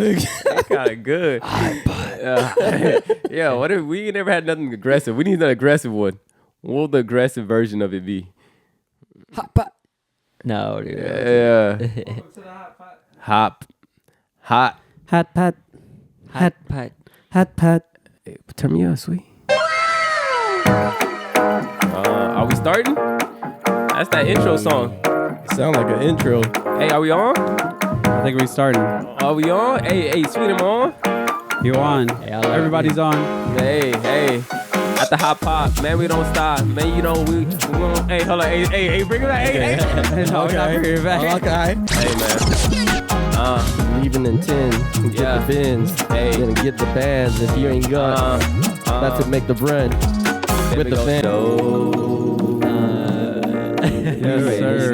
It's kind of good. Yeah, what if we never had nothing aggressive? We need an aggressive one. What will the aggressive version of it be? HotPot. No, dude. Yeah. Hot. Hot pot. HotPot. Hot pot. Hey, turn me up, sweet. Are we starting? That's that intro song. Sound like an intro. Hey, are we on? I think we starting. Are we on? Hey, sweet, am I on? You on? Hey, I love Everybody's on. Hey. At the HotPot, man, we don't stop. Man, you know, we won't. Hey, hold on. Hey, bring it back. Hey. No, we're not bringing it back. Okay. Hey, man. Leaving in 10. Get Yeah. the bins. Hey. Gonna get the bands if you ain't got. About to make the bread with the band. Yes, sir.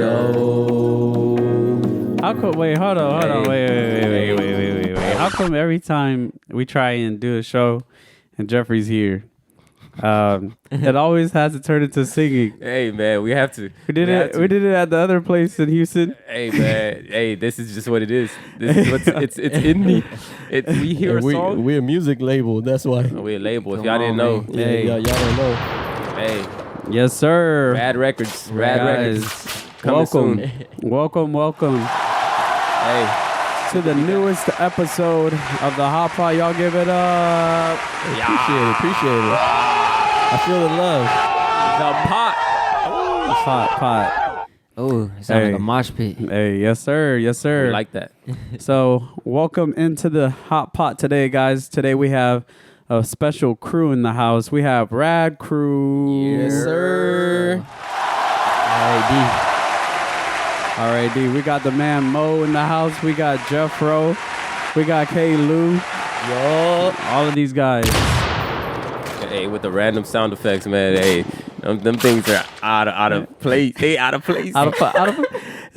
How come? Wait, hold on. Wait. How come every time we try and do a show and Jeffrey's here, it always has to turn into singing? Hey, man, we have to. We did it at the other place in Houston. Hey, man. Hey, this is just what it is. This is what's it's in me. We hear a song. We're a music label. That's why. We're a label. If Come y'all didn't on, know. man. Yeah, Hey. y'all don't know. Hey, Yes, sir. Rad Records. Rad Guys, Records. Coming welcome. soon. Hey. To the newest episode of the HotPot. Y'all give it up. Appreciate it. I feel the love. The pot. HotPot. Oh, it sounds Hey. like a mosh pit. Hey, yes, sir. We like that. So, welcome into the HotPot today, guys. Today we have a special crew in the house. We have Rad Crew. Yes, sir. R.A.D. We got the man Mo in the house. We got Jeff Rowe. We got K. Lou. Yo. All of these guys. Hey, with the random sound effects, man. Hey, them things are out of place. They out of place. It's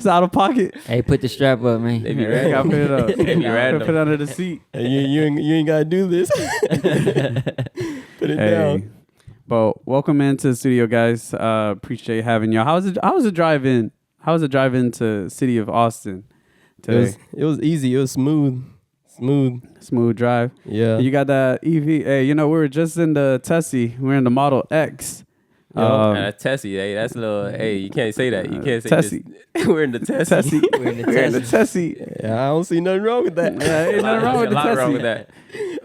out of pocket. Hey, put the strap up, man. They be I gotta random. put it up. They be Put random. it under the seat. Hey, you ain't gotta do this. Put it down. But welcome into the studio, guys. Appreciate having y'all. How was the drive in? How was the drive into city of Austin today? It was easy. It was smooth. Smooth drive. Yeah. You got that EV. Hey, we were just in the Tessie. We're in the Model X. Tessie, hey, that's a little. Hey, you can't say that. You can't say Tessie. this. We're in the Tessie. We're in the We're in the Tessie. Tessie. Yeah, I don't see nothing wrong with that. Yeah, ain't nothing wrong with a the lot wrong with Tessie.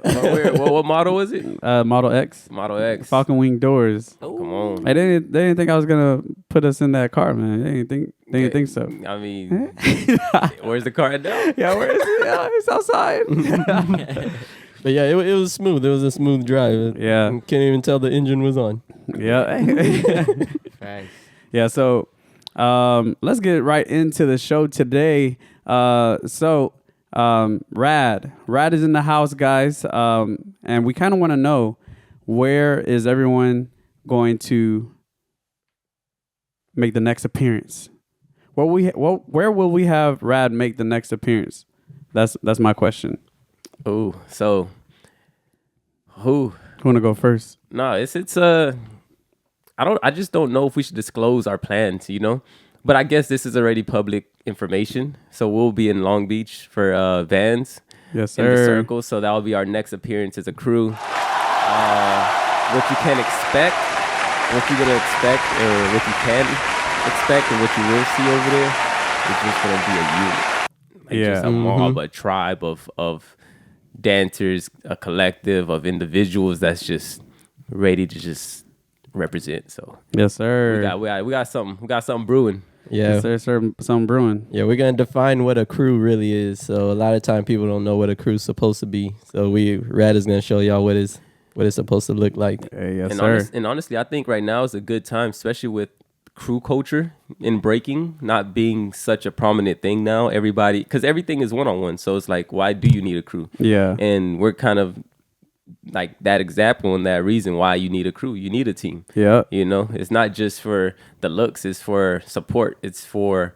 that. What model was it? Model X. Model X. Falcon wing doors. Come on. Hey, they didn't think I was gonna put us in that car, man. They didn't think so. I mean, where's the car now? Yeah, where is it? Yeah, it's outside. But yeah, it was smooth. It was a smooth drive. Yeah. Can't even tell the engine was on. Yeah. Facts. Yeah, so let's get right into the show today. Rad is in the house, guys. And we kind of want to know, where is everyone going to make the next appearance? Where will we have Rad make the next appearance? That's my question. Oh, so who? Who want to go first? No, I just don't know if we should disclose our plans, But I guess this is already public information. So we'll be in Long Beach for Vans Yes, in the sir. Circle. So that will be our next appearance as a crew. What you can expect, what you're gonna expect, or what you can expect, and what you will see over there is just gonna be a unit. Just a mob, a tribe of dancers, a collective of individuals that's just ready to just represent. So Yes, sir. we got something brewing. Yeah. Yes, sir. Some brewing. Yeah, we're gonna define what a crew really is. So a lot of time people don't know what a crew's supposed to be. So Rad is gonna show y'all what it's supposed to look like. Hey, yes, And, sir. honestly, I think right now is a good time, especially with crew culture in breaking not being such a prominent thing now. Because everything is one-on-one. So it's like, why do you need a crew? Yeah. And we're kind of like that example and that reason why you need a crew. You need a team. Yeah. It's not just for the looks. It's for support. It's for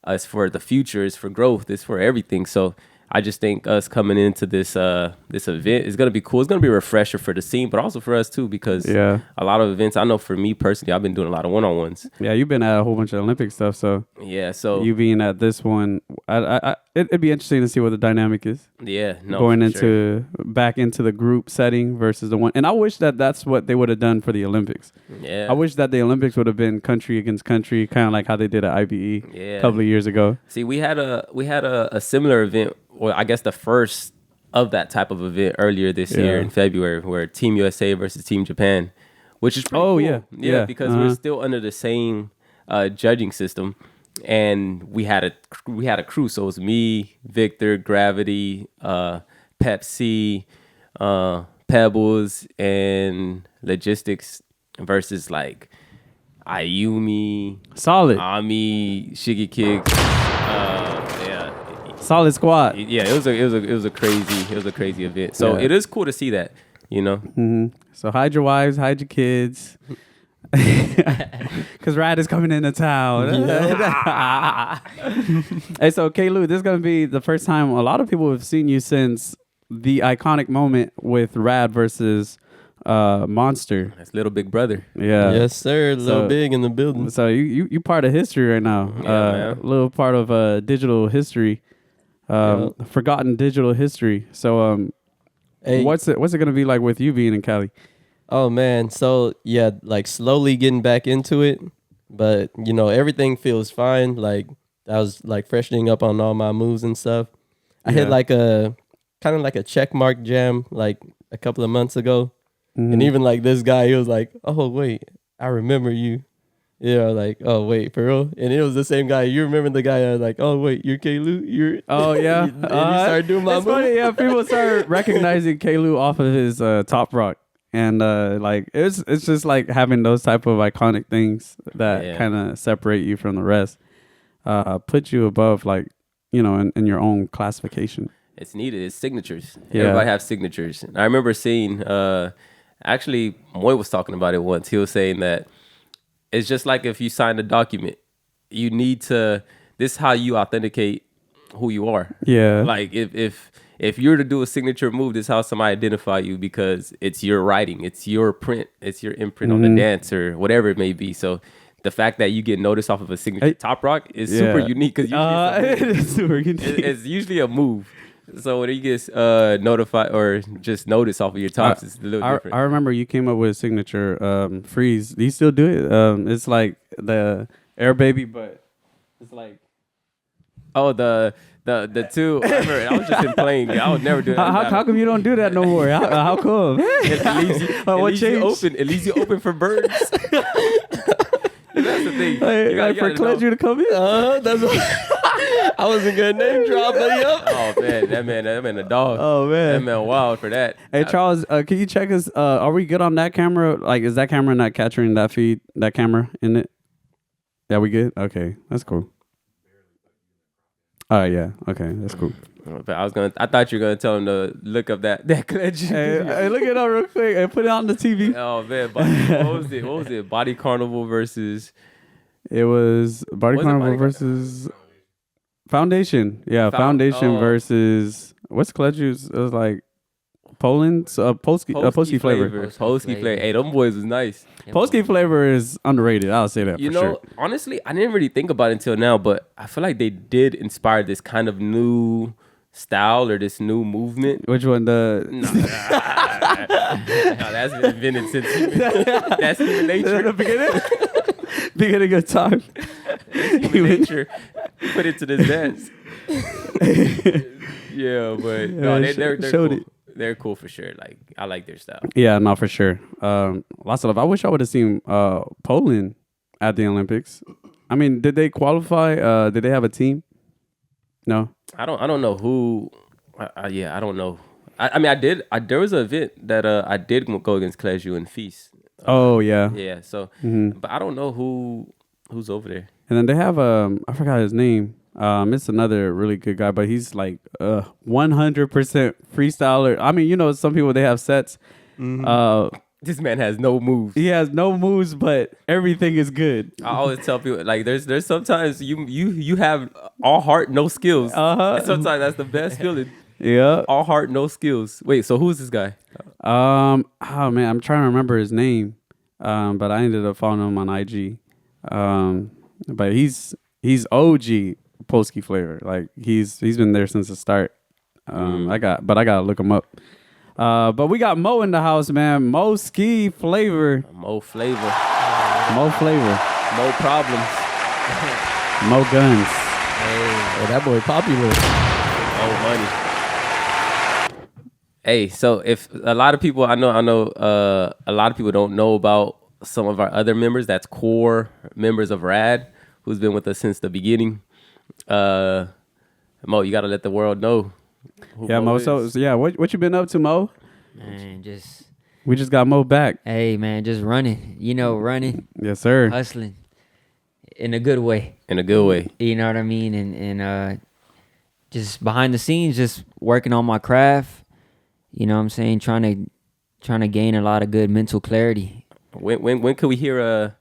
the future. It's for growth. It's for everything. So I just think us coming into this this event is gonna be cool. It's gonna be a refresher for the scene, but also for us too, because a lot of events. I know for me personally, I've been doing a lot of one-on-ones. Yeah, you've been at a whole bunch of Olympic stuff, so yeah. So you being at this one, it'd be interesting to see what the dynamic is. Yeah, no, going into back into the group setting versus the one. And I wish that that's what they would have done for the Olympics. Yeah, I wish that the Olympics would have been country against country, kind of like how they did at IBE a couple of years ago. See, we had a similar event. Well, I guess the first of that type of event earlier this year in February, where Team USA versus Team Japan, which is pretty cool. Yeah, because we're still under the same judging system, and we had a crew. So it was me, Victor, Gravity, Pepsi, Pebbles, and Logistics versus like Ayumi, solid, Ami, Shiggy Kicks. Solid squad. Yeah, it was a crazy event. So it is cool to see that, you know. Mm-hmm. So hide your wives, hide your kids, because Rad is coming into town. Hey, so K-Lu, this is gonna be the first time a lot of people have seen you since the iconic moment with Rad versus Monster. That's Little Big Brother. Yeah. Yes, sir. Little Big in the building. So you part of history right now. A little part of digital history. Forgotten digital history. So hey, what's it gonna be like with you being in Cali? Oh man, so yeah, like slowly getting back into it, but you know everything feels fine. Like I was like freshening up on all my moves and stuff. I hit like a kind of like a check mark jam like a couple of months ago, and even like this guy, he was like, "Oh wait, I remember you." Yeah, like, oh wait, for real? And it was the same guy. You remember the guy? I was like, oh wait, you're K-Lu? You're oh yeah. And you started doing my move. Funny, yeah. People started recognizing K-Lu off of his Top Rock, and like it's just like having those type of iconic things that kind of separate you from the rest, put you above like in your own classification. It's needed. It's signatures. Everybody have signatures. And I remember seeing. Actually, Moy was talking about it once. He was saying that. It's just like if you sign a document, you need to. This is how you authenticate who you are. Yeah. Like if you're to do a signature move, this is how somebody identify you because it's your writing, it's your print, it's your imprint on the dance or whatever it may be. So the fact that you get noticed off of a signature Top Rock is super unique because it is super unique. It's usually a move. So when you get notified or just notice off of your tops, it's a little different. I remember you came up with a signature freeze. Do you still do it? It's like the Air Baby, but it's like the two. I was just playing. I would never do that. How come you don't do that no more? How come? It leaves you open for birds. That's the thing. Like for Cledger to come in. That's what I wasn't gonna name drop, but Oh man, that man a dog. Oh man, that man wild for that. Hey Charles, can you check us? Are we good on that camera? Like, is that camera not capturing that feed? That camera in it? Yeah, we good. Okay, that's cool. All right, yeah. Okay, that's cool. But I thought you were gonna tell him to look up that Cledger. Hey, look it up real quick and put it on the TV. Oh man, what was it? Body Carnival versus. It was Body Carnival versus Foundation. Yeah, Foundation versus what's Cledger's? It was like Poland's Polski flavor. Polski flavor. Hey, them boys was nice. Polski flavor is underrated. I'll say that. You know, honestly, I didn't really think about it until now, but I feel like they did inspire this kind of new style or this new movement. Which one? No, that's been invented since that's human nature. The beginning of time. Human nature put it to this dance. Yeah, but no, they're cool. They're cool for sure. Like, I like their style. Yeah, no, for sure. Lots of love. I wish I would have seen Poland at the Olympics. I mean, did they qualify? Did they have a team? No. I don't know who. I don't know. I mean, I did. There was an event that I did go against Cledger and Feast. Oh yeah. Yeah. So, but I don't know who's over there. And then they have I forgot his name. It's another really good guy, but he's like 100% freestyler. I mean, some people they have sets. This man has no moves. He has no moves, but everything is good. I always tell people like there's sometimes you have all heart, no skills. And sometimes that's the best feeling. Yeah. All heart, no skills. Wait, so who's this guy? Oh man, I'm trying to remember his name. But I ended up following him on IG. But he's OG Polski flavor. Like he's been there since the start. I gotta look him up. But we got Mo in the house, man. Mo Ski flavor. Mo flavor. Mo flavor. Mo problems. Mo guns. Oh, that boy popular. Mo money. Hey, so if a lot of people I know a lot of people don't know about some of our other members, that's core members of Rad, who's been with us since the beginning. Mo, you gotta let the world know. Yeah, Mo. So yeah, what you been up to, Mo? Man, We just got Mo back. hey, man, just running. Running, Yes, sir. hustling, in a good way. In a good way. You know what I mean? And just behind the scenes, just working on my craft. You know what I'm saying? Trying to gain a lot of good mental clarity. When could we hear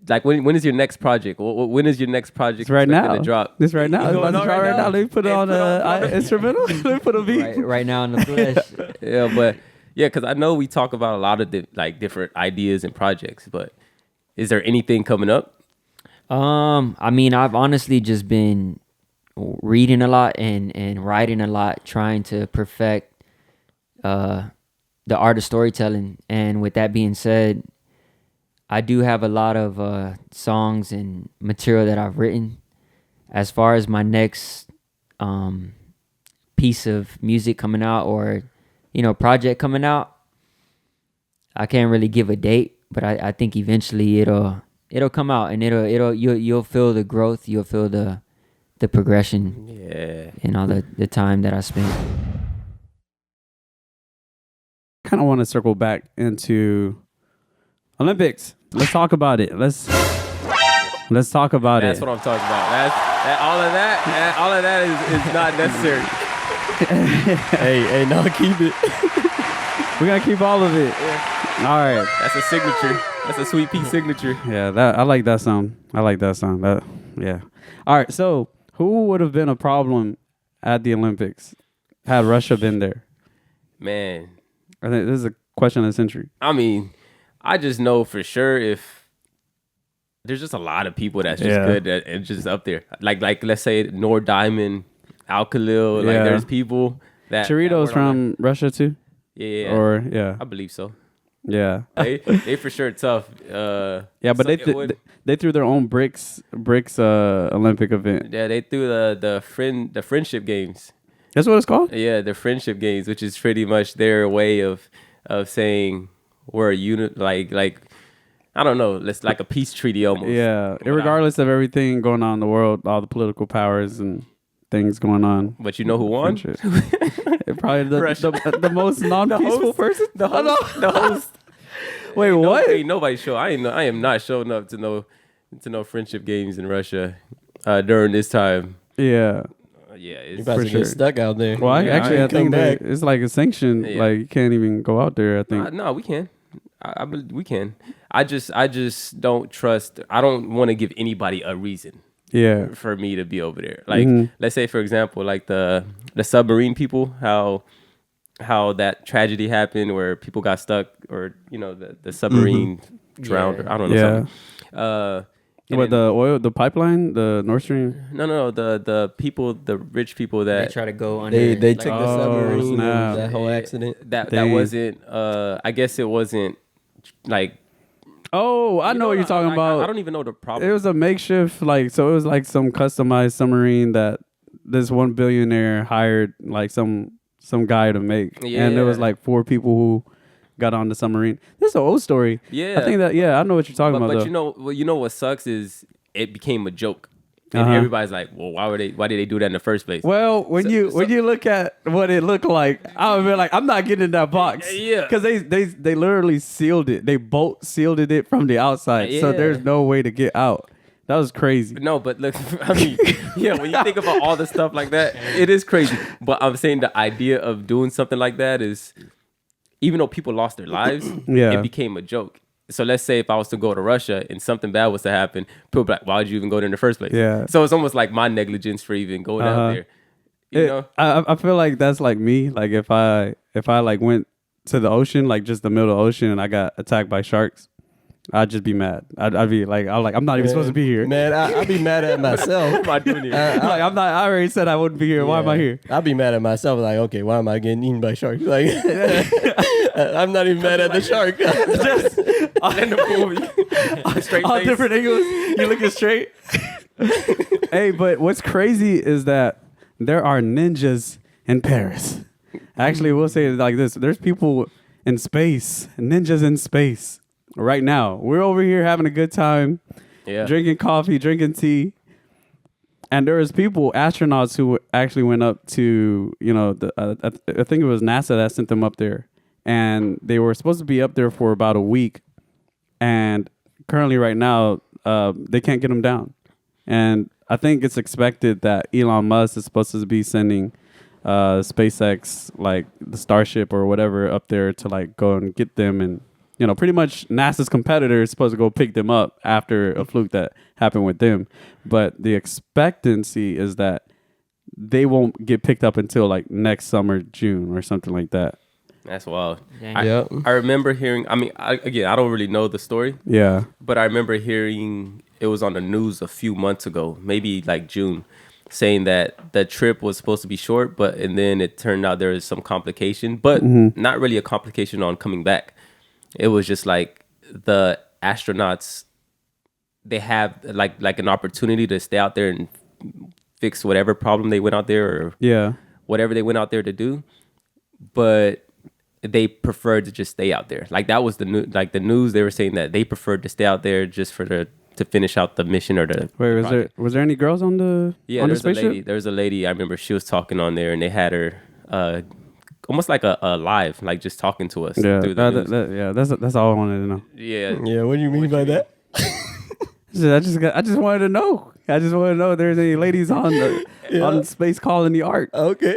like when is your next project? When is your next project It's right expected now. to drop? This right now. You It's about going to on drop right right now. now? Let me put it Hey, on put on- instrumental. Let me put a beat. Right now in the flesh. Yeah, but yeah, because I know we talk about a lot of different ideas and projects, but is there anything coming up? I mean, I've honestly just been reading a lot and writing a lot, trying to perfect the art of storytelling. And with that being said, I do have a lot of songs and material that I've written. As far as my next piece of music coming out or project coming out, I can't really give a date, but I think eventually it'll come out, and you'll feel the growth, you'll feel the progression, and all the time that I spent. Kind of want to circle back into Olympics. Let's talk about it. Let's talk about That's it. what I'm talking about. All of that is not necessary. hey, no, keep it. We gotta keep all of it. Yeah. All right. That's a signature. That's a Sweet Pea signature. Yeah, I like that song. Yeah. All right. So, who would have been a problem at the Olympics had Russia been there? Man, I think this is a question of the century. I mean, I just know for sure if there's just a lot of people that's just good at, and just up there. Like let's say Nord Diamond, Al Khalil. Like there's people that Chiritos that from Russia too. Yeah. Or yeah. I believe so. Yeah. They for sure tough. Yeah, but so they threw their own Bric's Olympic event. Yeah, they threw the friendship games. That's what it's called? Yeah, the friendship games, which is pretty much their way of saying we're a unit, like I don't know, it's like a peace treaty almost. Yeah, regardless of everything going on in the world, all the political powers and things going on. But you know who won? Probably the most non-peaceful person. The host. Wait, what? Ain't nobody show. I am not showing up to no friendship games in Russia during this time. Yeah. Yeah, You're it's about for to sure. get stuck out there. Well, I think back. it's like a sanction. Yeah. Like you can't even go out there. I think. No, we can. I believe we can. I just don't trust. I don't want to give anybody a reason. Yeah. For me to be over there. Like, let's say for example, like the submarine people, how that tragedy happened where people got stuck, or the submarine drowned. Or, I don't know. Yeah. Something. The pipeline, the Nord Stream. No, the people, the rich people They that try to go under. They took the submarine snap. and that whole accident. that wasn't. I guess it wasn't like. Oh, I know what you're talking about. I don't even know the problem. It was a makeshift, so it was like some customized submarine that this one billionaire hired like some guy to make. Yeah. And there was like 4 people who got on the submarine. This is an old story. Yeah. I think that, I know what you're talking about. But though. you know what sucks is it became a joke. And everybody's like, well, why did they do that in the first place? Well, when you look at what it looked like, I would be like, I'm not getting in that box. Yeah. Because they literally sealed it. They bolt sealed it from the outside. So Yeah. there's no way to get out. That was crazy. No, but look, I mean, yeah, when you think about all the stuff like that, it is crazy. But I'm saying the idea of doing something like that is, even though people lost their lives, Yeah. it became a joke. So let's say if I was to go to Russia and something bad was to happen, people be like, why would you even go there in the first place? Yeah. So it's almost like my negligence for even going out there. You know? I feel like that's like me. Like if I like went to the ocean, like just the middle of the ocean, and I got attacked by sharks, I'd just be mad. I'd be like, I'm not even supposed to be here. Man, I'd be mad at myself. What am I doing here? Like I'm not. I already said I wouldn't be here. Why am I here? I'd be mad at myself. Like, okay, why am I getting eaten by sharks? Like, I'm not even mad at the shark. Just in the pool, straight All face. different angles. You looking straight. Hey, but what's crazy is that there are ninjas in Paris. Actually, we'll say it like this: there's people in space, ninjas in space. Right now, we're over here having a good time, drinking coffee, drinking tea, and there was people, astronauts, who actually went up to, I think it was NASA that sent them up there, and they were supposed to be up there for about a week, and currently right now, they can't get them down, and I think it's expected that Elon Musk is supposed to be sending SpaceX, like the Starship or whatever, up there to like go and get them, and pretty much NASA's competitor is supposed to go pick them up after a fluke that happened with them. But the expectancy is that they won't get picked up until like next summer, June or something like that. That's wild. Dang. I remember hearing, I don't really know the story, Yeah. but I remember hearing it was on the news a few months ago, maybe like June, saying that the trip was supposed to be short, and then it turned out there was some complication, but not really a complication on coming back. It was just like the astronauts, they have like an opportunity to stay out there and fix whatever problem they went out there or whatever they went out there to do, but they preferred to just stay out there. Like that was the news. They were saying that they preferred to stay out there just to finish out the mission or the Wait, was there any girls on the on the spaceship? There's a lady. I remember she was talking on there, and they had her almost like a live, like just talking to us through the news. That's all I wanted to know. Yeah. Yeah, what do you mean by that? I just wanted to know. I just want to know if there's any ladies on the Space Colony Ark. Okay.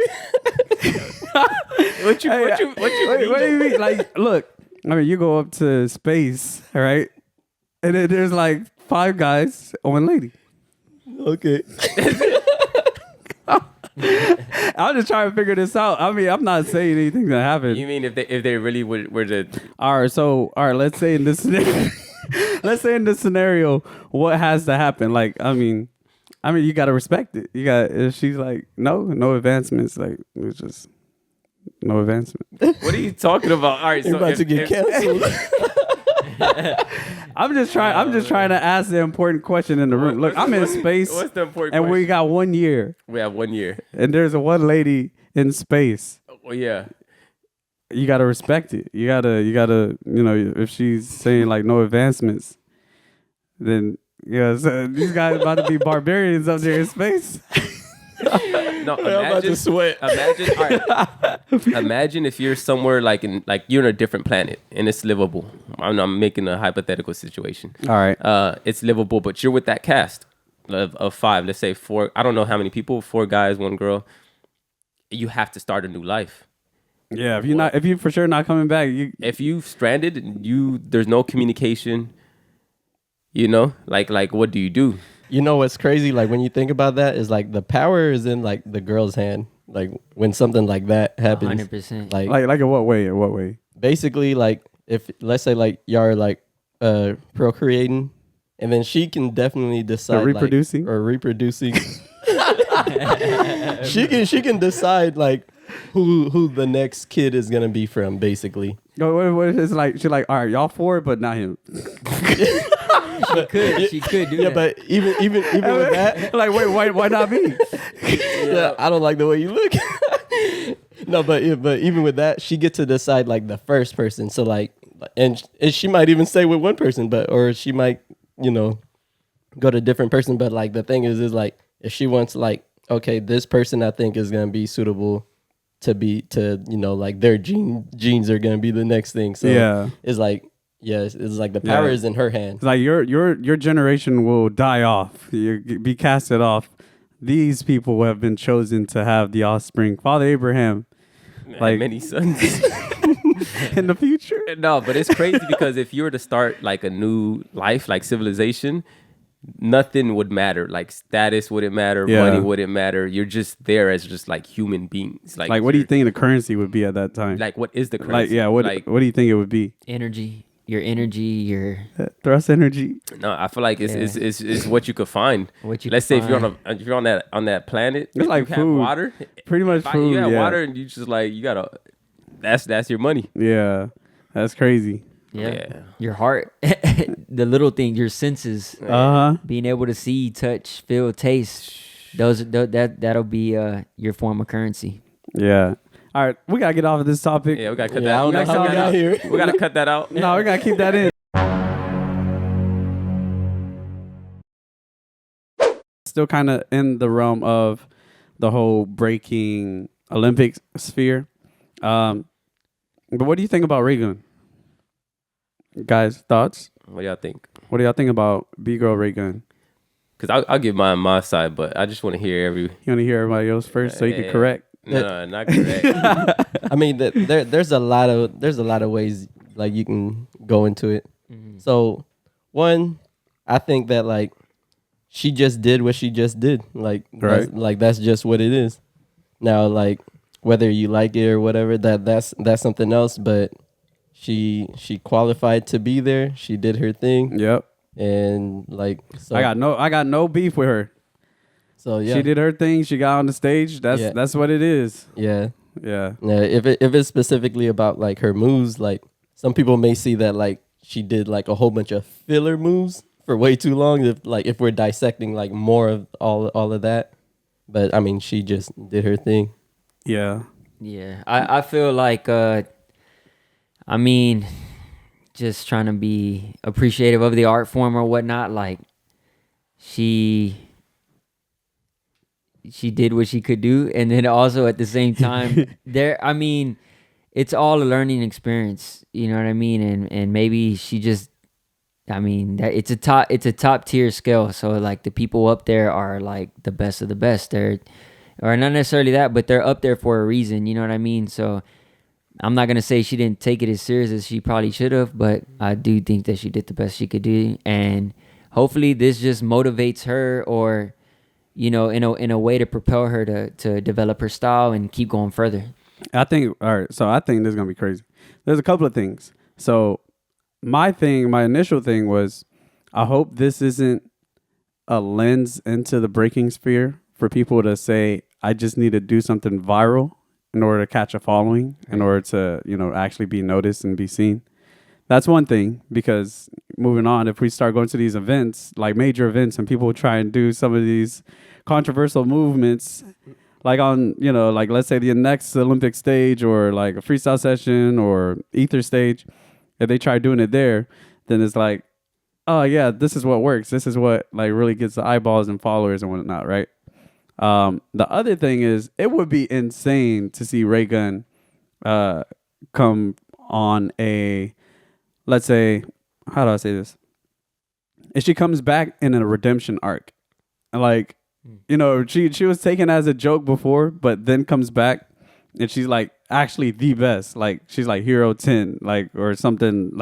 What you What mean? do you mean? Like, look, you go up to space, all right, and then there's like 5 guys, one lady. Okay. I'm just trying to figure this out. I'm not saying anything that happened. You mean if they really were to? All right, let's say in this scenario, what has to happen? Like, you gotta respect it. If she's like, no advancements, like it's just no advancement. What are you talking about? All right, You're about to get canceled. I'm just trying to ask the important question in the room. Look, I'm in space. What's the important and question? we got 1 year. We have 1 year. And there's one lady in space. Well, yeah. You gotta respect it. You gotta, if she's saying like no advancements, then so these guys about to be barbarians up there in space. No, I'm about to sweat. Imagine, all right. Imagine if you're somewhere like you're in a different planet and it's livable. I'm making a hypothetical situation. All right. It's livable, but you're with that cast of 5. Let's say 4. I don't know how many people. 4 guys, 1 girl. You have to start a new life. Yeah. If you for sure not coming back, if you stranded and there's no communication. Like what do you do? You know what's crazy? Like when you think about that, is like the power is in like the girl's hand. Like when something like that happens, 100%. Like in what way? In what way? basically, like if let's say like y'all are like procreating, and then she can definitely decide reproducing? or reproducing. she can decide like who the next kid is gonna be from, basically. No, what is like? She's like, all right, y'all 4, but not him. She could do Yeah, that. but even with that, Like, wait, why not me? yeah, I don't like the way you look. No, but even with that, she gets to decide like the first person. So like, and she might even stay with one person, or she might go to a different person. But like the thing is like if she wants like, okay, this person I think is gonna be suitable to like their genes are gonna be the next thing. So Yeah. it's like. Yes, it's like the power is in her hand. It's like your generation will die off. You be casted off. These people have been chosen to have the offspring. Father Abraham, Like many sons. in the future. No, but it's crazy because if you were to start like a new life, like civilization, nothing would matter. Like status wouldn't matter, Yeah. money wouldn't matter. You're just there as just like human beings. Like, what do you think the currency would be at that time? Like, what is the currency? Like, yeah, what do you think it would be? Energy, your Thrust energy. No, I feel like it's what you could find. What you Let's could say if you're on that planet, It's like you have food. water, Pretty much food. You have yeah. water, and you just like you gotta. That's your money. Yeah, that's crazy. Yeah. your heart, the little things, your senses, being able to see, touch, feel, taste. That'll be your form of currency. Yeah. All right, we gotta get off of this topic. Yeah, we gotta cut Yeah, I that. don't know how we got here. We gotta cut that out. No, we gotta keep that in. Still kind of in the realm of the whole breaking Olympic sphere. But what do you think about Raygun? Guys, thoughts? What do y'all think? What do y'all think about B-Girl Raygun? Because I'll give my side, but I just want to hear every. You want to hear everybody else first so you can correct? No, not correct. I mean, there's a lot of ways like you can go into it. Mm-hmm. So, one, I think that like she just did what she just did. Like, Right. that's just what it is. Now, like whether you like it or whatever, that's something else. But she qualified to be there. She did her thing, Yep. and like so, I got no beef with her. so yeah, She did her thing. She got on the stage. That's what it is. yeah. Yeah. Yeah, if it's specifically about like her moves, like some people may see that like she did like a whole bunch of filler moves for way too long. If we're dissecting like more of all of that, but I mean she just did her thing. Yeah. Yeah, I feel like I mean, just trying to be appreciative of the art form or whatnot. Like she did what she could do, and then also at the same time, I mean, it's all a learning experience. You know what I mean? And maybe she just, I mean, that it's a top tier skill. So like the people up there are like the best of the best. Or not necessarily that, but they're up there for a reason. You know what I mean? So I'm not gonna say she didn't take it as serious as she probably should have, but I do think that she did the best she could do, and hopefully this just motivates her, or you know, in a way to propel her to develop her style and keep going further. I think, all right, so I think this is going to be crazy. There's a couple of things. So my initial thing was, I hope this isn't a lens into the breaking sphere for people to say, I just need to do something viral in order to catch a following, in order to, actually be noticed and be seen. That's one thing, because moving on, if we start going to these events, like major events, and people try and do some of these controversial movements, like on, like let's say the next Olympic stage, or like a freestyle session or ether stage, if they try doing it there, then it's like, oh yeah, this is what works. This is what like really gets the eyeballs and followers and whatnot, right? The other thing is, it would be insane to see Raygun come on a, let's say, how do I say this? If she comes back in a redemption arc, like, she was taken as a joke before, but then comes back and she's like actually the best. Like she's like Hero 10, like, or something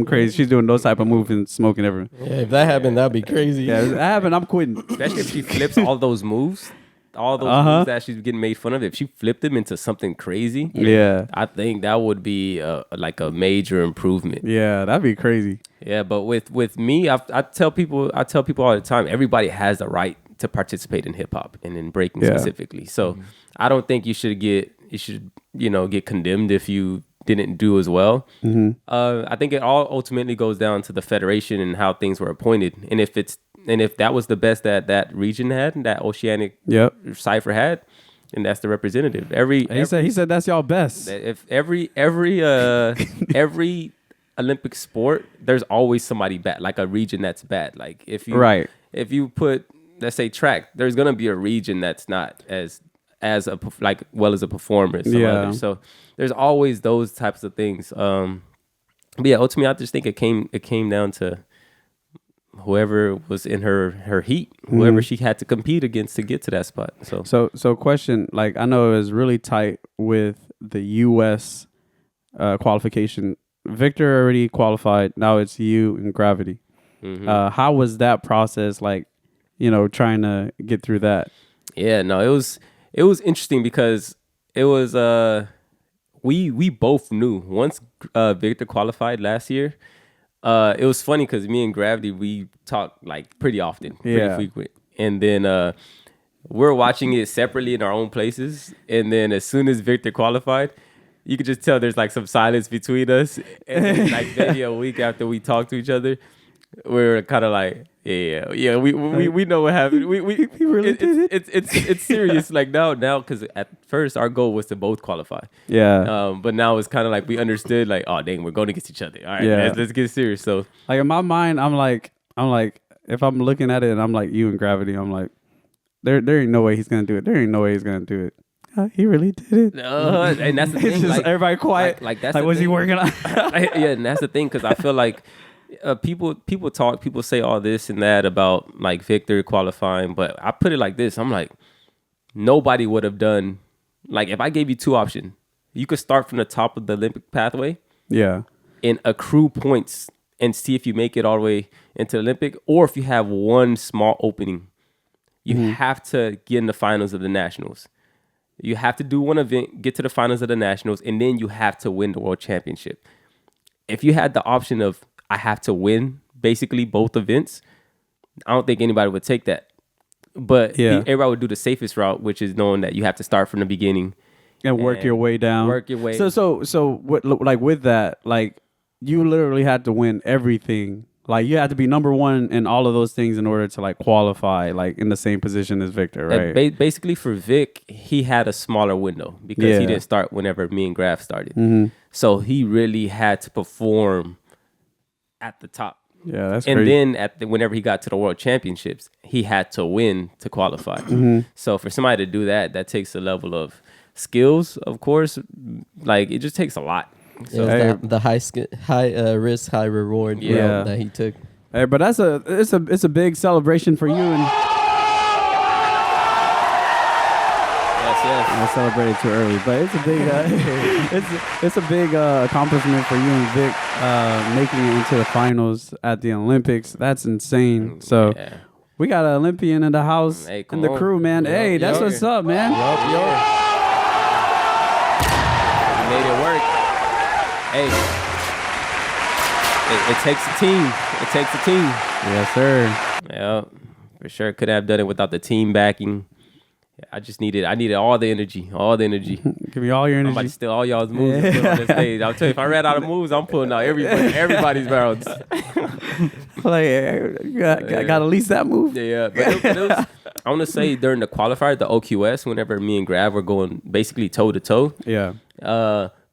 crazy. She's doing those type of moves and smoking everything. Yeah, if that happened, that'd be crazy. Yeah, if that happened, I'm quitting. Especially if she flips all those moves. All those moves that she's getting made fun of, if she flipped them into something crazy, Yeah. I think that would be like a major improvement. Yeah, that'd be crazy. Yeah, but with me, I tell people all the time, everybody has the right to participate in hip hop and in breaking specifically. So I don't think you should get condemned if you didn't do as well. I think it all ultimately goes down to the federation and how things were appointed, and if that was the best that region had, that Oceanic cipher had, and that's the representative. He said that's y'all best. If every Olympic sport, there's always somebody bad, like a region that's bad. Like if you put, let's say, track, there's gonna be a region that's not as a performer as some others. So there's always those types of things. But yeah, ultimately, I just think it came down to whoever was in her heat, whoever she had to compete against to get to that spot. So question, like, I know it was really tight with the U.S. qualification. Victor already qualified. Now it's you and Gravity. How was that process like? Trying to get through that. Yeah, no, it was interesting because it was we both knew once Victor qualified last year. It was funny because me and Gravity we talk like pretty often, pretty frequent, and then we're watching it separately in our own places, and then as soon as Victor qualified, you could just tell there's like some silence between us, and then, like maybe a week after we talked to each other, we're kind of like, yeah, we know what happened. We really did it. It's serious like now because at first our goal was to both qualify. Yeah. But now it's kind of like we understood like, oh dang, we're going against each other. All right, let's get serious. So like in my mind, I'm like, if I'm looking at it and I'm like you and Gravity, I'm like, there ain't no way he's gonna do it. There ain't no way he's gonna do it. He really did it. And that's the thing. It's just like, everybody quiet. Like that's like, the what's he thing. working on? Yeah, and that's the thing because I feel like people talk, people say all this and that about like Victor qualifying, but I put it like this: I'm like, nobody would have done like if I gave you two options, you could start from the top of the Olympic pathway, and accrue points and see if you make it all the way into the Olympic, or if you have one small opening, you have to get in the finals of the nationals. You have to do one event, get to the finals of the nationals, and then you have to win the world championship. If you had the option of I have to win basically both events, I don't think anybody would take that. But everybody would do the safest route, which is knowing that you have to start from the beginning and work your way down. Work your way. So what? Like with that, like you literally had to win everything. Like you had to be number one in all of those things in order to like qualify, like in the same position as Victor, right? Basically, for Vic, he had a smaller window because he didn't start whenever me and Graf started. So he really had to perform at the top. Yeah, that's and crazy. then whenever he got to the World Championships, he had to win to qualify. So for somebody to do that, that takes a level of skills, of course. Like it just takes a lot. So the high risk, high reward route that he took. Hey, but it's a big celebration for you and. I celebrated too early, but it's a big it's a big accomplishment for you and Vic making it into the finals at the Olympics. That's insane. So we got an Olympian in the house and the crew, man. Hey, that's what's up, man. You made it work. Hey, it takes a team. It takes a team. Yes, sir. Yeah, for sure. Couldn't have done it without the team backing. I needed all the energy. Give me all your energy. I'm about to steal all y'all's moves and put on the stage. I'll tell you, if I ran out of moves, I'm pulling out everybody's rounds. Like, you got at least that move. Yeah. But it was, I want to say during the qualifier, the OQS, whenever me and Grav were going basically toe to toe. Yeah.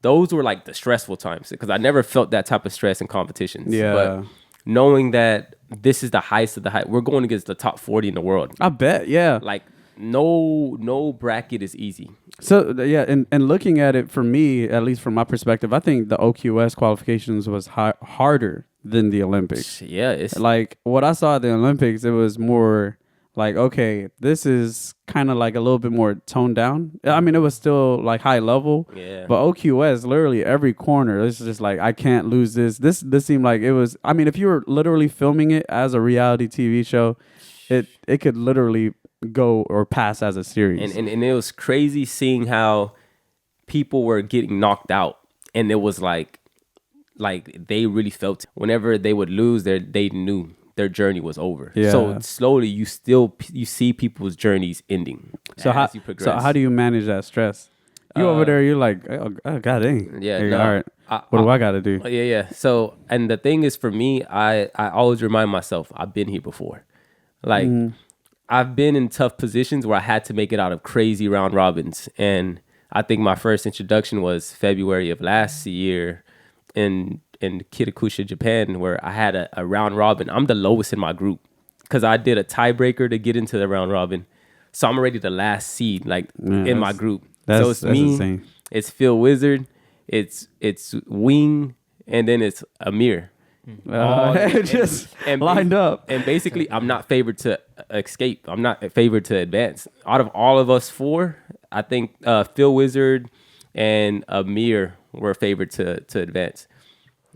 Those were like the stressful times because I never felt that type of stress in competitions. Yeah. But knowing that this is the highest of the high, we're going against the top 40 in the world. I bet. Yeah. Like, no bracket is easy. So and looking at it for me, at least from my perspective, I think the OQS qualifications was harder than the Olympics. Yeah, it's like what I saw at the Olympics. It was more like, okay, this is kind of like a little bit more toned down. I mean, it was still like high level. Yeah. But OQS, literally every corner, it's just like I can't lose this. This seemed like it was. I mean, if you were literally filming it as a reality TV show, it could literally go or pass as a series. And it was crazy seeing how people were getting knocked out, and it was like they really felt it. Whenever they would lose, they knew their journey was over. Yeah. So slowly you see people's journeys ending. So how do you manage that stress? You over there, you're like, oh god dang. Yeah. Hey, No, all right. What do I got to do? Yeah. So, and the thing is, for me, I always remind myself I've been here before. Like I've been in tough positions where I had to make it out of crazy round robins. And I think my first introduction was February of last year in Kitakusha, Japan, where I had a round robin. I'm the lowest in my group because I did a tiebreaker to get into the round robin. So I'm already the last seed, like in my group. So it's me, insane. It's Phil Wizard, it's Wing, and then it's Amir. Just lined up. And basically, I'm not favored to escape. I'm not favored to advance. Out of all of us four, I think Phil Wizard and Amir were favored to advance.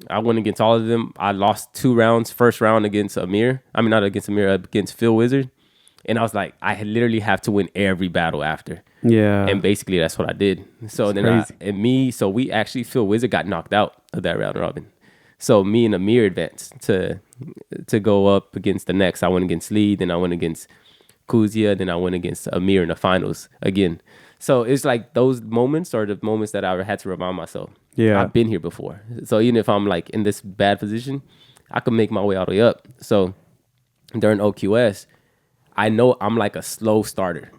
I went against all of them. I lost 2 rounds. First round against Amir. I mean, not against Amir, against Phil Wizard. And I was like, I literally have to win every battle after. Yeah. And basically, that's what I did. So That's then crazy. so we actually, Phil Wizard got knocked out of that round robin. So me and Amir advanced to go up against the next. I went against Lee, then I went against Kuzia, then I went against Amir in the finals again. So it's like those moments are the moments that I had to remind myself. Yeah. I've been here before. So even if I'm like in this bad position, I can make my way all the way up. So during OQS, I know I'm like a slow starter.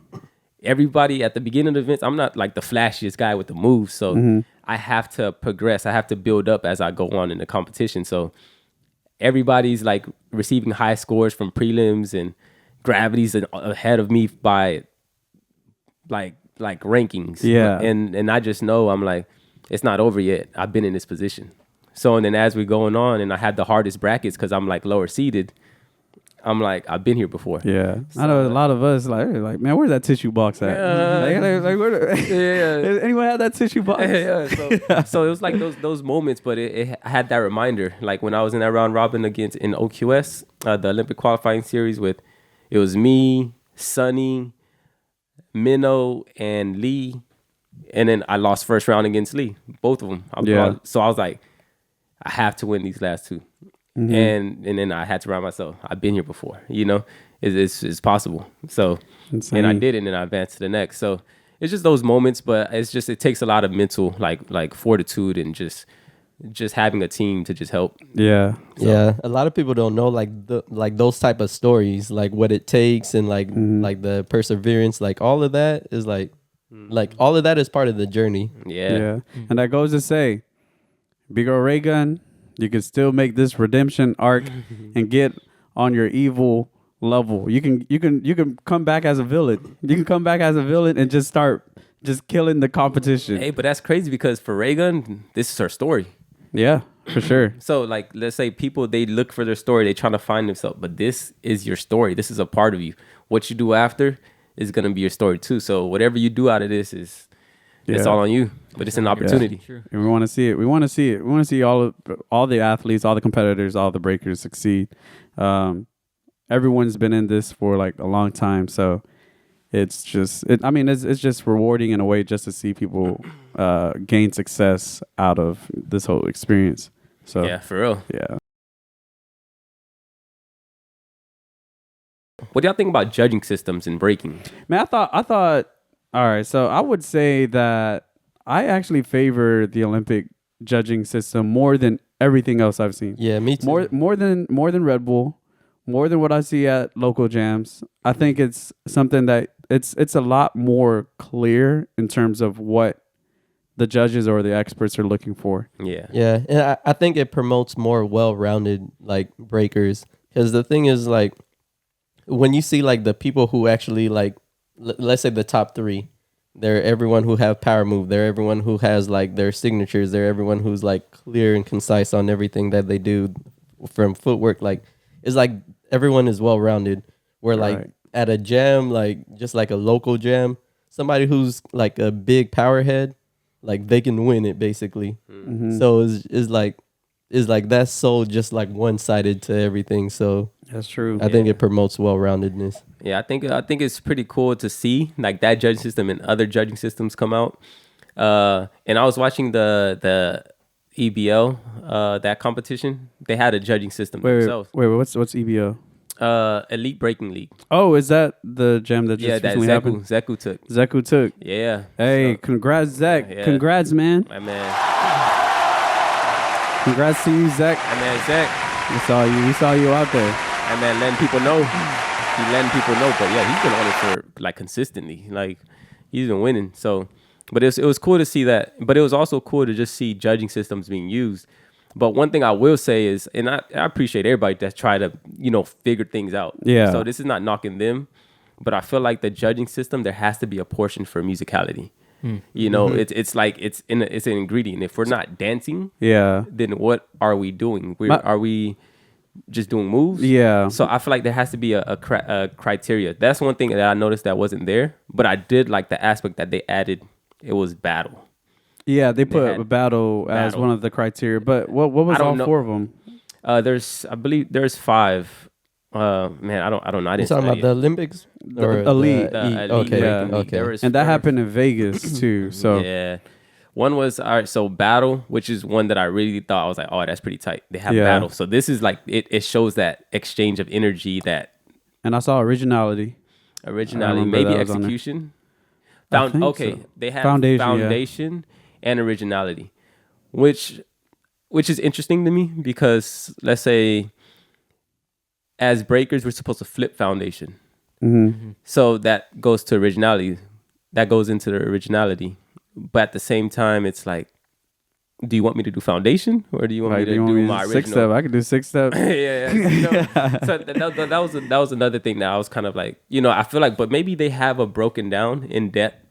Everybody at the beginning of the events, I'm not like the flashiest guy with the moves. So I have to progress. I have to build up as I go on in the competition. So everybody's like receiving high scores from prelims and gravity's ahead of me by like rankings. Yeah. And I just know I'm like, it's not over yet. I've been in this position. So and then as we're going on and I had the hardest brackets because I'm like lower seated, I'm like, I've been here before. Yeah, I know a lot of us like, man, where's that tissue box at? Like, Yeah. Anyone have that tissue box? So it was like those moments, but it had that reminder. Like when I was in that round robin against in OQS, the Olympic qualifying series it was me, Sonny, Minnow, and Lee, and then I lost first round against Lee, both of them. So I was like, I have to win these last 2. And then I had to remind myself, I've been here before, it's possible. So, Insane. And I did it, and then I advanced to the next. So it's just those moments, but it takes a lot of mental, like fortitude and just having a team to just help. Yeah. Yeah, a lot of people don't know like those type of stories, like what it takes and like the perseverance, like all of that is like all of that is part of the journey. Yeah. And that goes to say, big ol' Raygun, you can still make this redemption arc and get on your evil level. You can come back as a villain. You can come back as a villain and just start just killing the competition. Hey, but that's crazy because for Raygun, this is her story. Yeah, for sure. So like, let's say people, they look for their story, they trying to find themselves, but this is your story. This is a part of you. What you do after is going to be your story too. So whatever you do out of this it's all on you, but it's an opportunity. True. And we want to see it. We want to see it. We want to see all the athletes, all the competitors, all the breakers succeed. Everyone's been in this for like a long time, so it's just it's just rewarding in a way just to see people gain success out of this whole experience. So Yeah, for real. yeah. What do y'all think about judging systems in breaking? Man, I thought. All right, so I would say that I actually favor the Olympic judging system more than everything else I've seen. Yeah, me too. More than Red Bull, more than what I see at local jams. I think it's something that it's a lot more clear in terms of what the judges or the experts are looking for. Yeah. Yeah, and I think it promotes more well-rounded like breakers, because the thing is like when you see like the people who actually like let's say the top 3, they're everyone who have power move, they're everyone who has like their signatures, they're everyone who's like clear and concise on everything that they do from footwork. Like it's like everyone is well-rounded, where like Right. at a jam, like just like a local jam, somebody who's like a big power head, like they can win it basically. So it's like that's so just like one-sided to everything. So That's true. I think it promotes well-roundedness. Yeah, I think it's pretty cool to see like that judging system and other judging systems come out. And I was watching the EBL that competition. They had a judging system themselves. Wait, what's EBO? Elite Breaking League. Oh, is that the jam that just Yeah, that recently happened? Zeku took. Zeku took. Yeah. Hey, So, congrats, Zach. Yeah. Congrats, man. my man, Congrats to you, Zach. Zach. We saw you out there. And man, letting people know. He letting people know. But yeah, he's been on it for like consistently. Like he's been winning. So, but it was cool to see that. But it was also cool to just see judging systems being used. But one thing I will say is, and I appreciate everybody that try to figure things out. Yeah. So this is not knocking them, but I feel like the judging system, there has to be a portion for musicality. It's like it's an ingredient. If we're not dancing, Yeah. then what are we doing? Are we just doing moves? Yeah. So I feel like there has to be a criteria. That's one thing that I noticed that wasn't there, but I did like the aspect that they added. It was battle. Yeah, they put had battle as battle. one of the criteria. But what was I all don't know. 4 of them? I believe there's 5. Man, I don't know. I You didn't talking study about the Olympics or elite. the elite Okay, breaking league. yeah. okay. There was And that 4 happened in Vegas too. So yeah. One was all right. So battle, which is one that I really thought I was like, oh, that's pretty tight. They have Yeah. battle. So this is like it shows that exchange of energy, that and I saw originality. originality, remember maybe that was on there. execution. I think Okay, so. they have Foundation, yeah. foundation and originality, which is interesting to me because let's say as breakers we're supposed to flip foundation, so that goes to originality, that goes into the originality, but at the same time it's like, do you want me to do foundation or do you want me to do my original? 6-step. I could do 6-step. yeah. You know? So that was another thing that I was kind of like, I feel like, but maybe they have a broken down in depth,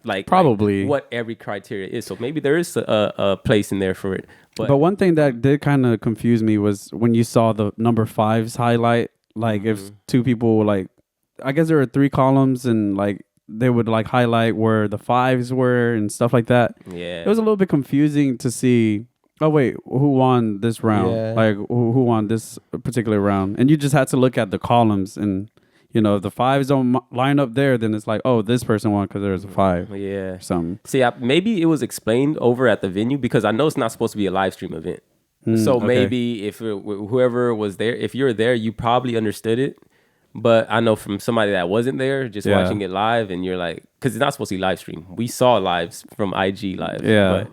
like Probably. like what every criteria is. So maybe there is a place in there for it. But one thing that did kind of confuse me was when you saw the number 5s highlight. Like if 2 people like, I guess there were 3 columns and like they would like highlight where the 5s were and stuff like that. Yeah, It was a little bit confusing to see. Oh wait, who won this round? Yeah. Like who won this particular round? And you just had to look at the columns, and if the 5s don't line up there, then it's like, oh, this person won because there's a 5. yeah. Or something. See, maybe it was explained over at the venue because I know it's not supposed to be a live stream event. So okay. maybe if whoever was there, if you're there, you probably understood it. But I know from somebody that wasn't there, just Yeah. watching it live, and you're like, because it's not supposed to be live stream. We saw lives from IG live. Yeah. But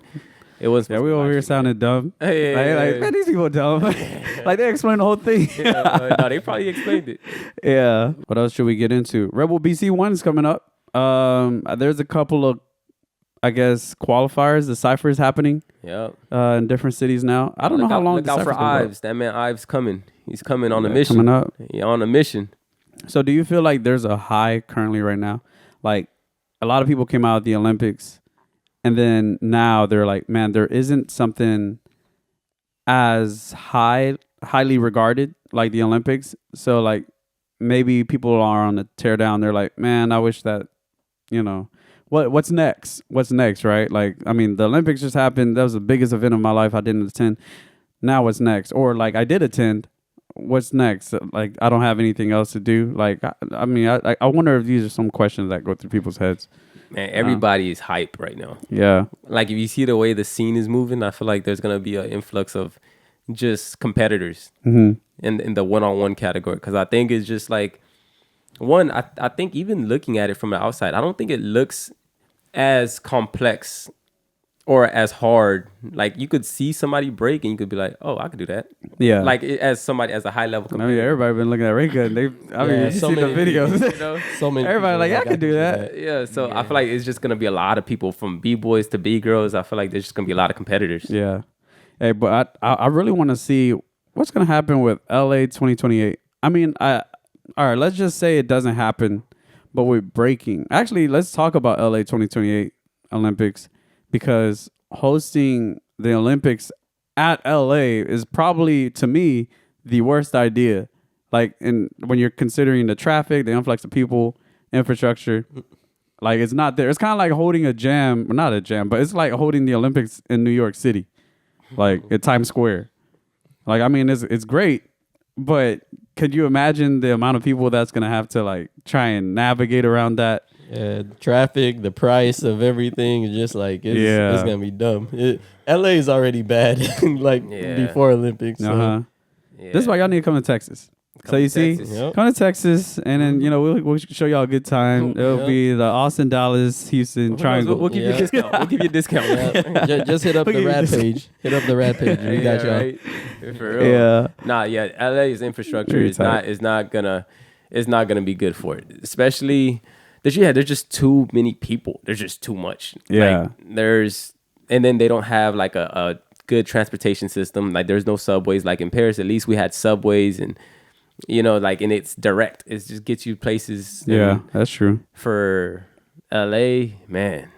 it was. Yeah, we over here sounding dumb. Yeah. Man, these people dumb. Like they explain the whole thing. No, they probably explained it. Yeah. What else should we get into? Rebel BC 1 is coming up. There's a couple of, I guess, qualifiers, the ciphers happening Yeah. in different cities now. I don't know how long Look the out for ciphers gonna go. Ives. That man Ives coming. He's coming on a mission. Coming up. Yeah, on a mission. So do you feel like there's a high currently right now? Like a lot of people came out of the Olympics and then now they're like, man, there isn't something as highly regarded like the Olympics. So like maybe people are on a tear down. They're like, man, I wish that, what's next? What's next, right? Like, I mean, the Olympics just happened. That was the biggest event of my life. I didn't attend. Now what's next? Or like I did attend. What's next? Like, I don't have anything else to do. Like, I wonder if these are some questions that go through people's heads. Man, everybody is hype right now. Yeah. Like, if you see the way the scene is moving, I feel like there's going to be an influx of just competitors in the one-on-one category. Because I think it's just like, I think even looking at it from the outside, I don't think it looks as complex or as hard. Like, you could see somebody break and you could be like, oh, I could do that. Yeah. Like, as a high level I mean, everybody been looking at Raygun. You so see the many- videos. So many. Everybody people like, I I could do that. Yeah, so I feel like it's just gonna be a lot of people from B-boys to B-girls. I feel like there's just gonna be a lot of competitors. Yeah. Hey, but I really want to see what's going to happen with LA 2028. I mean, all right, let's just say it doesn't happen, but we're breaking. Actually, let's talk about LA 2028 Olympics, because hosting the Olympics at LA is probably, to me, the worst idea. Like, when you're considering the traffic, the influx of people, infrastructure, like it's not there. It's kind of like holding a jam, not a jam, but it's like holding the Olympics in New York City, like at Times Square. Like, I mean, it's great, but could you imagine the amount of people that's gonna have to like try and navigate around that? Yeah, the traffic, the price of everything is just like it's gonna be dumb. LA is already bad, like before Olympics. So. Yeah. This is why y'all need to come to Texas. So you see, Texas. come to Texas, and then we'll show y'all a good time. It'll be the Austin, Dallas, Houston triangle. We'll give you a discount. We'll give you a discount. Yeah. Just hit up the Rad page. Hit up the Rad page. We got y'all. Right? For real. Yeah. Nah, yeah. LA's infrastructure is not gonna be good for it. Especially there's just too many people. There's just too much. Yeah. Like, and then they don't have like a good transportation system. Like, there's no subways. Like in Paris, at least we had subways, and and it's direct. It just gets you places. Yeah, that's true. For LA, man,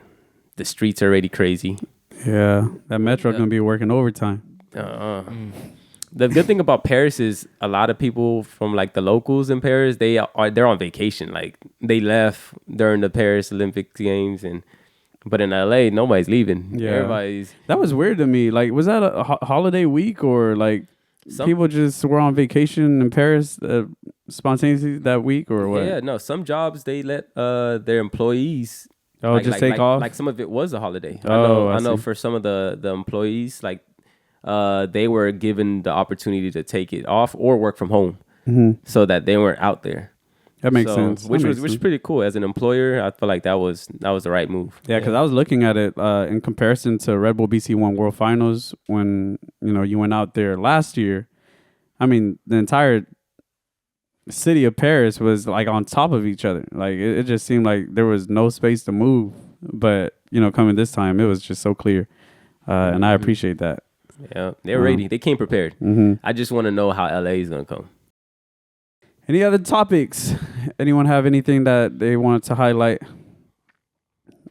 the streets are already crazy. Yeah, that metro gonna be working overtime. The good thing about Paris is a lot of people from like the locals in Paris, they're on vacation. Like, they left during the Paris Olympic Games, and But in LA, nobody's leaving. Yeah. Everybody's That was weird to me. Like, was that a holiday week or like people just were on vacation in Paris spontaneously that week or what? Yeah, no. Some jobs they let their employees take off. Like some of it was a holiday. I I know see. for some of the employees, like they were given the opportunity to take it off or work from home, so that they weren't out there. That makes sense. Which was pretty cool. As an employer, I feel like that was the right move. Yeah, because I was looking at it in comparison to Red Bull BC One World Finals when you went out there last year. I mean, the entire city of Paris was like on top of each other. Like it just seemed like there was no space to move. But coming this time, it was just so clear, and I appreciate that. Yeah, they're ready. They came prepared. I just want to know how LA is gonna come. Any other topics? Anyone have anything that they wanted to highlight?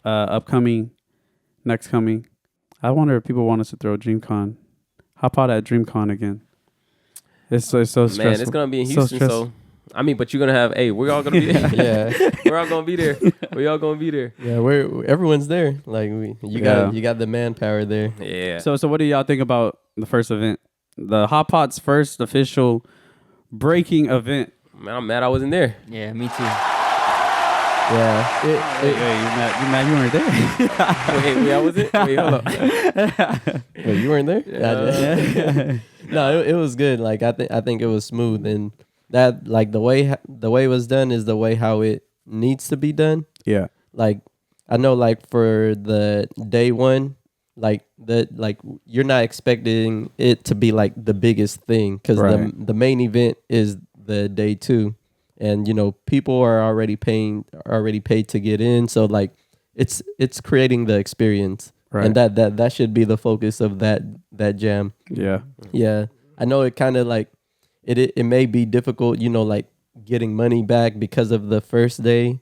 Upcoming, next coming. I wonder if people want us to throw DreamCon. HotPot at DreamCon again. It's so stressful. Man, it's gonna be in Houston, so I mean, but you're gonna have. Hey, we're all gonna be there. Yeah, we're all gonna be there. We all gonna be there. yeah. Everyone's there. Like you got the manpower there. Yeah. So what do y'all think about the first event? The HotPot's first official breaking event. Man, I'm mad I wasn't there. Yeah, me too. Yeah. You mad you weren't there? Wait, I wasn't. Wait, hold up. Wait, you weren't there? Yeah. No, it was good. Like I think it was smooth, and that like the way it was done is the way how it needs to be done. Yeah. Like I know, like for the day one, like you're not expecting it to be like the biggest thing because Right. the main event is the day two, and people are already paid to get in, so like it's creating the experience, Right. and that should be the focus of that jam. Yeah. Yeah, I know it kind of like it may be difficult, like getting money back because of the first day,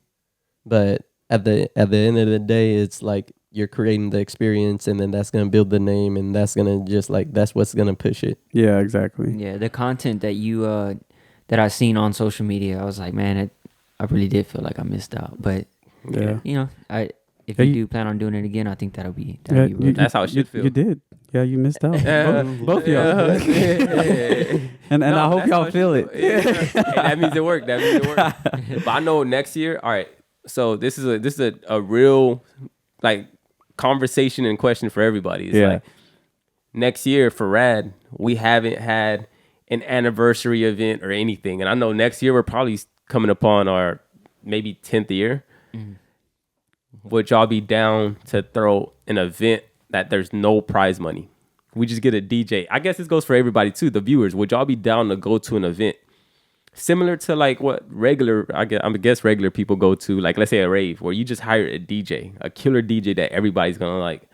but at the end of the day, it's like you're creating the experience, and then that's gonna build the name, and that's gonna just like that's what's gonna push it. Yeah, exactly. Yeah, the content that you that I seen on social media, I was like, man, I really did feel like I missed out. But Yeah. if Yeah, you you- do plan on doing it again, I think that'll be Yeah, real. That's how it should feel. You did. Yeah, you missed out. Yeah. Both of y'all. And I hope y'all feel it. Yeah. Hey, that means it worked. But I know next year. All right. So this is a real like conversation and question for everybody. It's like next year for Rad, we haven't had an anniversary event or anything, and I know next year we're probably coming upon our maybe 10th year. Would y'all be down to throw an event that there's no prize money? We just get a DJ. I guess this goes for everybody too, the viewers. Would y'all be down to go to an event similar to like what regular people go to, like let's say a rave, where you just hire a DJ, a killer DJ that everybody's gonna like?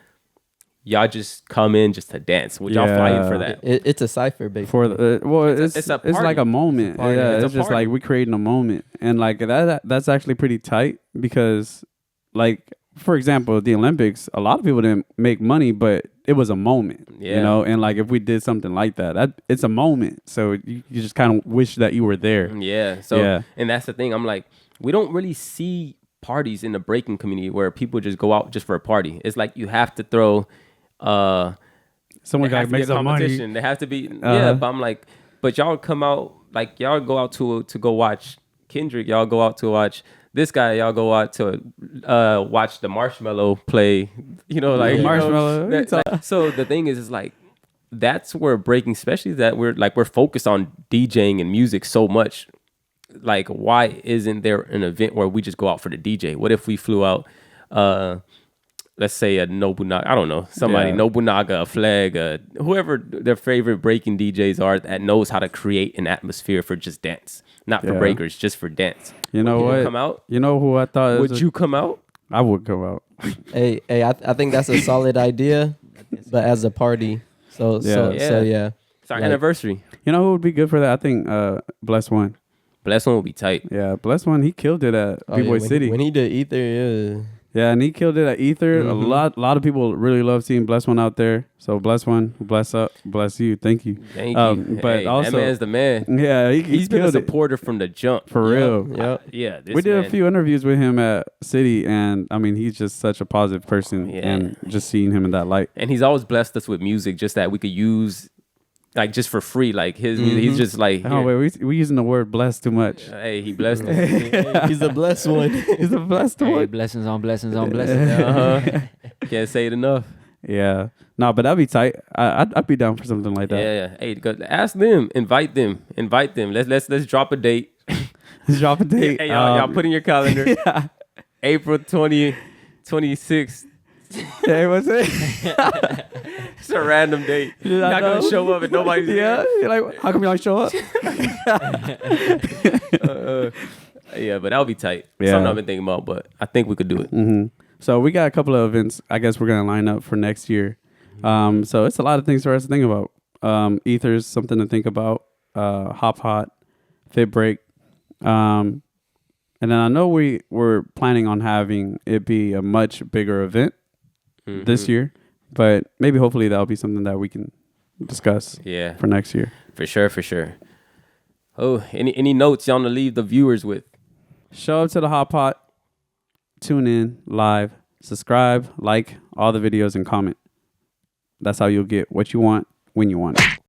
Y'all just come in just to dance. Would y'all fly in for that? It's a cipher, basically. For the, it's like a moment. It's a party. Yeah, It's a it's just party. like we creating a moment, and like that's actually pretty tight because, like for example, the Olympics, a lot of people didn't make money, but it was a moment. Yeah. And like if we did something like that it's a moment. So you just kind of wish that you were there. Yeah. So and that's the thing. I'm like, we don't really see parties in the breaking community where people just go out just for a party. It's like you have to throw. Someone got to make some money. They have to be but I'm like, but y'all come out, like y'all go out to go watch Kendrick, y'all go out to watch this guy, y'all go out to watch the Marshmello play, like Marshmello. So the thing is like that's where breaking, especially that we're focused on DJing and music so much. Like, why isn't there an event where we just go out for the DJ? What if we flew out let's say a Nobunaga, I don't know, somebody, Nobunaga, a Flag, whoever their favorite breaking DJs are that knows how to create an atmosphere for just dance. Not for breakers, just for dance. You know what? Come out? You know who I thought Would you come out? I would go out. Hey, I think that's a solid idea, but as a party. So yeah. It's our anniversary. You know who would be good for that? I think Bless One. Bless One will be tight. Yeah, Bless One, he killed it at B-Boy City. When he did Ether, Yeah, and he killed it at Ether. Mhm. A lot of people really love seeing Bless One out there. So Bless One, bless up, bless you. Thank you. Thank you. But Hey, also, that man's the man. yeah, He's been a killed it. supporter from the jump. For real. Yeah. Yeah, this We did a man- few interviews with him at City, and I mean, he's just such a positive person, Yeah. and just seeing him in that light. and he's always blessed us with music, just that we could use, like, just for free. Like his music, he's just like, Oh here. wait, we using the word "blessed" too much. Hey, he blessed us. He's a blessed one. He's a blessed Hey, one. blessings on blessings on blessings. Uh-huh. Can't say it enough. Yeah, no, but that'd be tight. I'd be down for something like that. Yeah. Hey, ask them, invite them. Let's drop a date. Drop a date. Hey, y'all put in your calendar. Yeah. April 26th. Hey, what's it? It's a random date. You're not know. gonna show up and nobody's Yeah, you're like, how come y'all show up? there. Yeah, but that'll be tight. Yeah. Something I've been thinking about, but I think we could do it. Mm-hmm. So we got a couple of events. I guess we're gonna line up for next year. So it's a lot of things for us to think about. Ether's something to think about. HotPot, Bric. And then I know we're planning on having it be a much bigger event this year, but maybe hopefully that'll be something that we can discuss Yeah, for next year. for sure. Oh, any notes y'all want to leave the viewers with? Show up to the HotPot, tune in live, subscribe, like all the videos, and comment. That's how you'll get what you want when you want it.